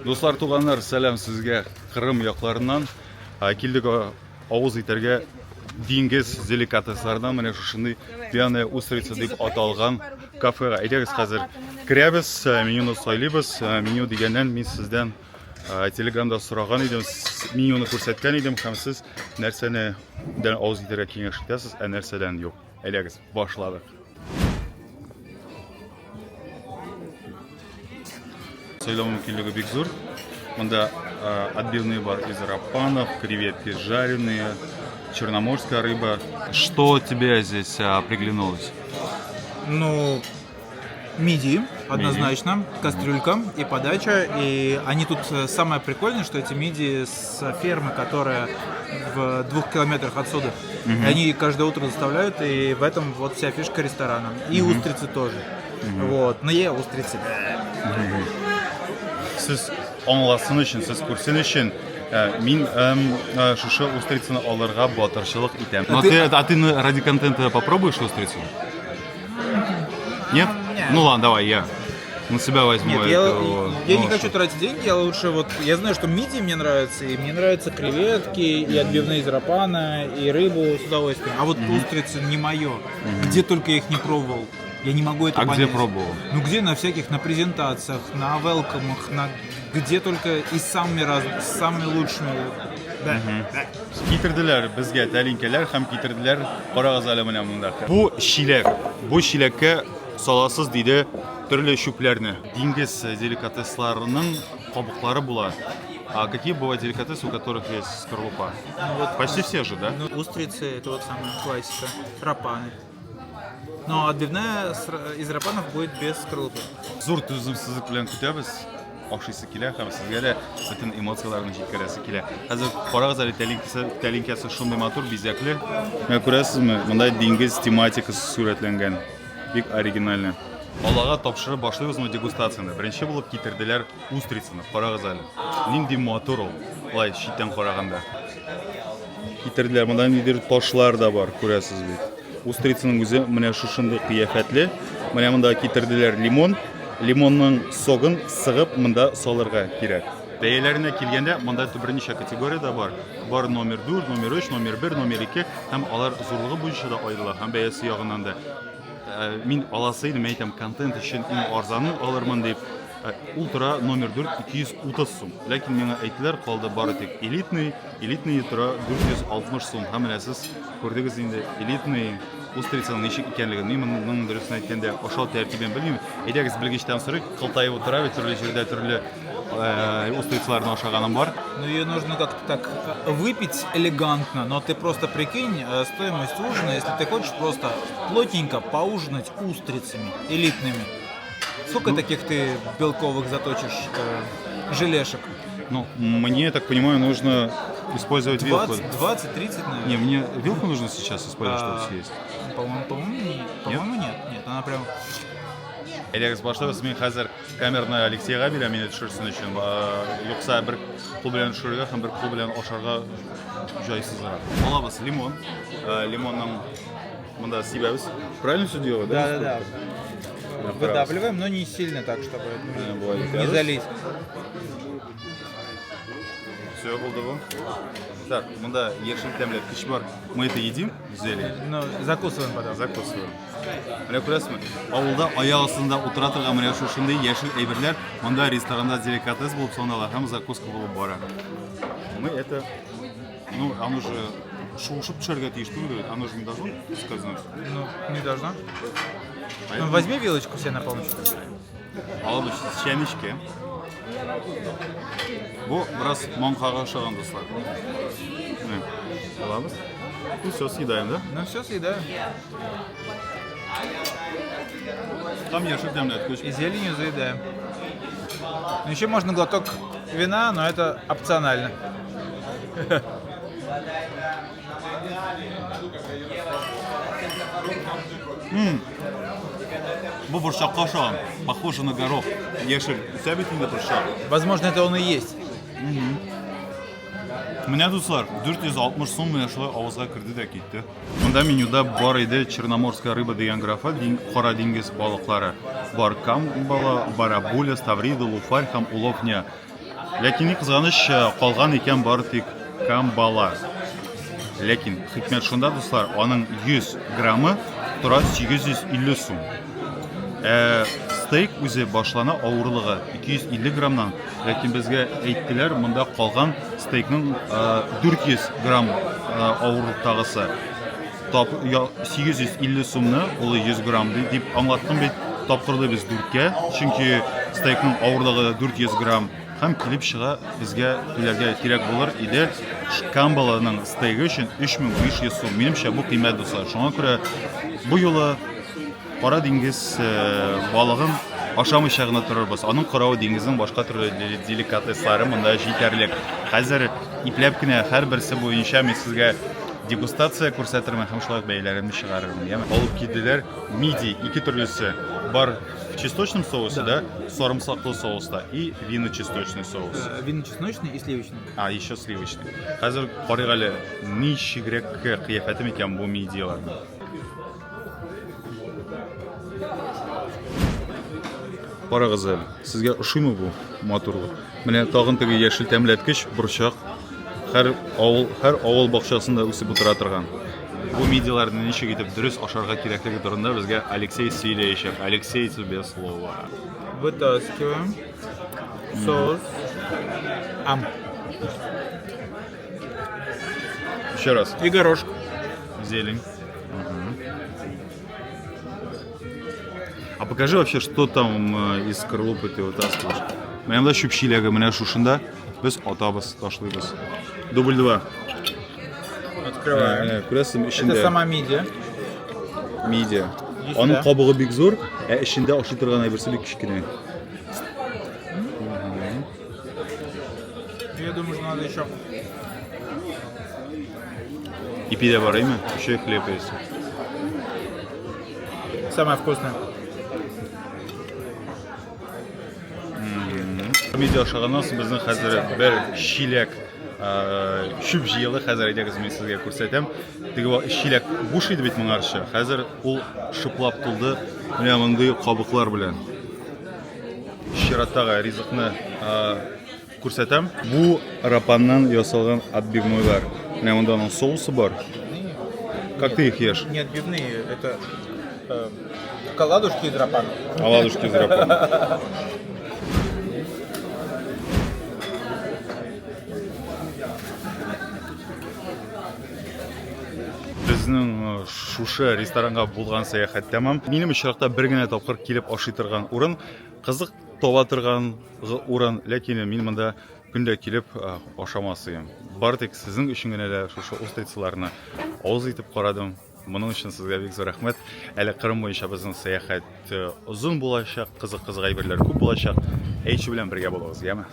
Dostlar, туганнар, сәлам сезгә Кырым якларыннан. Килдек авыз итәргә диңгез деликатеслардан менә шушындай пьяная устрица дип аталган кафега. Әйдәгез хәзер керәбез, менюны сайлыйбыз. Меню дигәннән мин сездән телеграмда сораган идем, менюны күрсәткән идем һәм сез нәрсәне дән авыз итәргә киңәш итәсез, ә нәрсәдән юк. Әйдәгез, башладык. Сайлау мөмкинлеге бик зур. Монда отбивные бар из рапанов, креветки жареные, черноморская рыба. Что тебе здесь приглянулось? Ну, мидии, однозначно, кастрюлька и подача. И они тут самое прикольное, что эти мидии с фермы, которая в 2 километрах отсюда. И они каждое утро доставляют, и в этом вот вся фишка ресторана. И устрицы тоже. Вот, но я устрицы. Siz аңласын өчен, сез күрсен өчен, мин шушы устрицаны алырга батырчылык итәм. А ты ради контента попробуешь устрицу? Нет? Ну ладно, давай, я на себя возьму. Нет, я не хочу тратить деньги, я лучше вот... Я знаю, что мидии мне нравятся, и мне нравятся креветки, и отбивные из рапана, и рыбу с удовольствием. А вот устрицы не мое. Где только я их не пробовал. Я не могу это понять. Где пробовал? Ну где на всяких, на презентациях, на велкомах, где только и самые лучшие. Да. Китерделәр безгә тәлинкәләр һәм китерделәр карагыз әле менә монда. Бу чиләк. Бу чиләккә саласыз диде төрле чүпләрне. Диңгез деликатесларының кабыклары була. А какие бывают деликатесы, у которых есть скорлупа? Почти все же, да? Ну, устрицы, это вот самая классика. Рапаны. Но отбивная из рапанов будет без скорлупы. Зур түземсезлек белән көтәбез. Ашыйсы килә һәм сезгә дә бөтен эмоцияларны җиткерәсе килә. Хәзер карагыз әле тәлинкәсе шундый матур, бизәкле. Менә күрәсезме, монда диңгез тематикасы сурәтләнгән. Бик оригинальный. Аллага тапшырып башлыйбызмы дегустацияны. Беренче булып китерделәр устрицаны. Карагыз әле. Нинди матур ул. Лай читтән караганда. Китерделәр, монда ниндидер ташлар да бар, күрәсез бит. Устрицаның үзе менә шушындый кыяфәтле. Менә монда китерделәр лимон. Лимонның согын сыгып монда салырга кирәк. Бәяләренә килгәндә монда берничә категория да бар. Бар номер 4, номер 3, номер 1, номер 2 һәм алар зурлыгы буенча да аерыла һәм бәясе ягыннан да. Мин аласы идем, әйтәм, контент өчен иң арзаны алырмын дип. Ультра номер 4 230 сум. Ләкин миңа әйттеләр, калды бары тик элитный тора 460 сум. Һәм менә сез күрдегез инде элитный устрицаның ничек икәнлеген. Мин моның дөресен әйткәндә ашау тәртибен белмим. Әйдәгез белгечтән сорыйк, кылтаеп утыра бит төрле җирдә төрле устрицаларны ашаганым бар. Ну ее нужно как-то так выпить элегантно, но ты просто прикинь стоимость ужина, если ты хочешь просто плотненько поужинать устрицами элитными. Сколько таких ты белковых заточишь желешек? Ну, мне, я так понимаю, нужно использовать вилку. 20-30, наверное. Не, мне вилку нужно сейчас использовать, чтобы съесть. По-моему, нет. Нет, она прям... Әйдәгез башлабыз. Мин хәзер камераны Алексейга бирәм, мине төшерсен өчен. Юкса бер кул белән төшерергә һәм бер кул белән ашарга җайсызрак. Алабыз лимон. Лимонның монда сибәбез. Правильно все делаю, да? Да. Выдавливаем, но не сильно так, чтобы не залить. Все, булды бу. Так, монда яшел тәмле кич бар. Мы это едим, зелень. Ну, закусываем потом. Закусываем. Менә күрәсезме? Авылда аяк астында утыра торган менә шушындый яшел әйберләр монда ресторанда деликатес булып санала һәм закуска булып бара. Мы это, ну, оно же шушып төшәргә тиеш түгел, оно же не должно скользнуть. Ну, не должно. Ну, возьми вилочку себе на помощь. Алабыз чәнечкә. Бу biraz маңкага охшаган, дуслар. Алабыз. Ну, все съедаем, да? Ну, все съедаем. Там яшел тәмле көч. И зеленью заедаем. Ну, еще можно глоток вина, но это опционально. Бу борчакка охшаган. Похоже на горох. Яшел. Үсә бит инде борчак. Возможно, это он и есть. Менә дуслар, 460 сум менә шулай авызга кирде дә китте. Монда менюда бар иде черноморская рыба дигән графа, кара диңгез балыклары. Бар камбала, барабуля, ставрида, луфарь һәм уловня. Ләкин ни кызганыч, калган икән бары тик камбала. Ләкин хикмәт шунда, дуслар, аның 100 граммы тора 850 сум. Стейк үзе башлана авырлыгы 250 граммнан, ләкин безгә әйттеләр, монда калган стейкның 400 грамм авырлыктагысы. 850 сумны, ул 100 грамм дип аңлаттым бит, тапкырды без 4кә, чөнки стейкның авырлыгы 400 грамм һәм килеп чыга безгә түләргә кирәк булыр иде. Камбаланың стейгы өчен 3500 сум. Минемчә бу кыйммәт, дуслар. Шуңа күрә бу юлы Кара диңгез балыгын ашамыйча гына торырбыз. Аның каравы диңгезнең башка төрле деликатеслары монда җитәрлек. Хәзер ипләп кенә һәрберсе буенча мин сезгә дегустация күрсәтермен һәм шулай бәяләрен чыгарырмын. Яме алып килделәр мидий, ике төрлесе бар в чесночном соусе, да, сарымсаклы соуста и вино-чесночный соус. Винно-чесночный и сливочный. Еще сливочный. Хәзер карыйк әле ничегрәк кыяфәте икән бу мидийларның. Карагыз әле, сезгә ошыймы бу матурлык? Менә тагын теге яшел тәмләткеч борчак. Һәр авыл бакчасында үсеп утыра торган. Бу мидийларны ничек итеп дөрес ашарга кирәклеге турында безгә Алексей сөйләячәк. Алексей, тебе слово. Вытаскиваем соус. Еще раз. И горошек. Зелень. А покажи вообще, что там из скорлупы ты вытаскиваешь. Менә монда чүпчиләге, менә шушында без атабыз, ташлыйбыз. Дубль 2. Открываем. Күрәсең, ичендә. Это сама мидия. Мидия. Есть, Аның да? кабыгы бик зур, ичендә ашый торган әйберсе бик кичкенә. Я думаю, что надо еще. И пидә бар, әйме? Еще хлеб есть. Самое вкусное. Мидия ашаганнан соң безнең хәзер бер чиләк чүп җыелы, хәзер әйдәгез мин сезгә күрсәтәм. Теге чиләк буш иде бит моңарчы. Хәзер ул шыплап тулды менә мондый кабыклар белән. Чираттагы ризыкны күрсәтәм. Бу рапаннан ясалган отбивнойлар. Менә монда аның соусы бар. Как ты их ешь? Не отбивные, это оладушки из рапана. Оладушки из рапана. Безнең шушы ресторанга булган сәяхәт тәмам. Минем очракта бер генә тапкыр килеп ашый торган урын, кызык таба торган урын, ләкин мин монда көндә килеп ашамасыйм. Бары тик сезнең өчен генә дә шушы устрицаларны авыз итеп карадым. Моның өчен сезгә бик зур рәхмәт. Әле Кырым буенча безнең сәяхәт озын булачак, кызык әйберләр күп булачак. Әйтү белән бергә булыгыз, яме?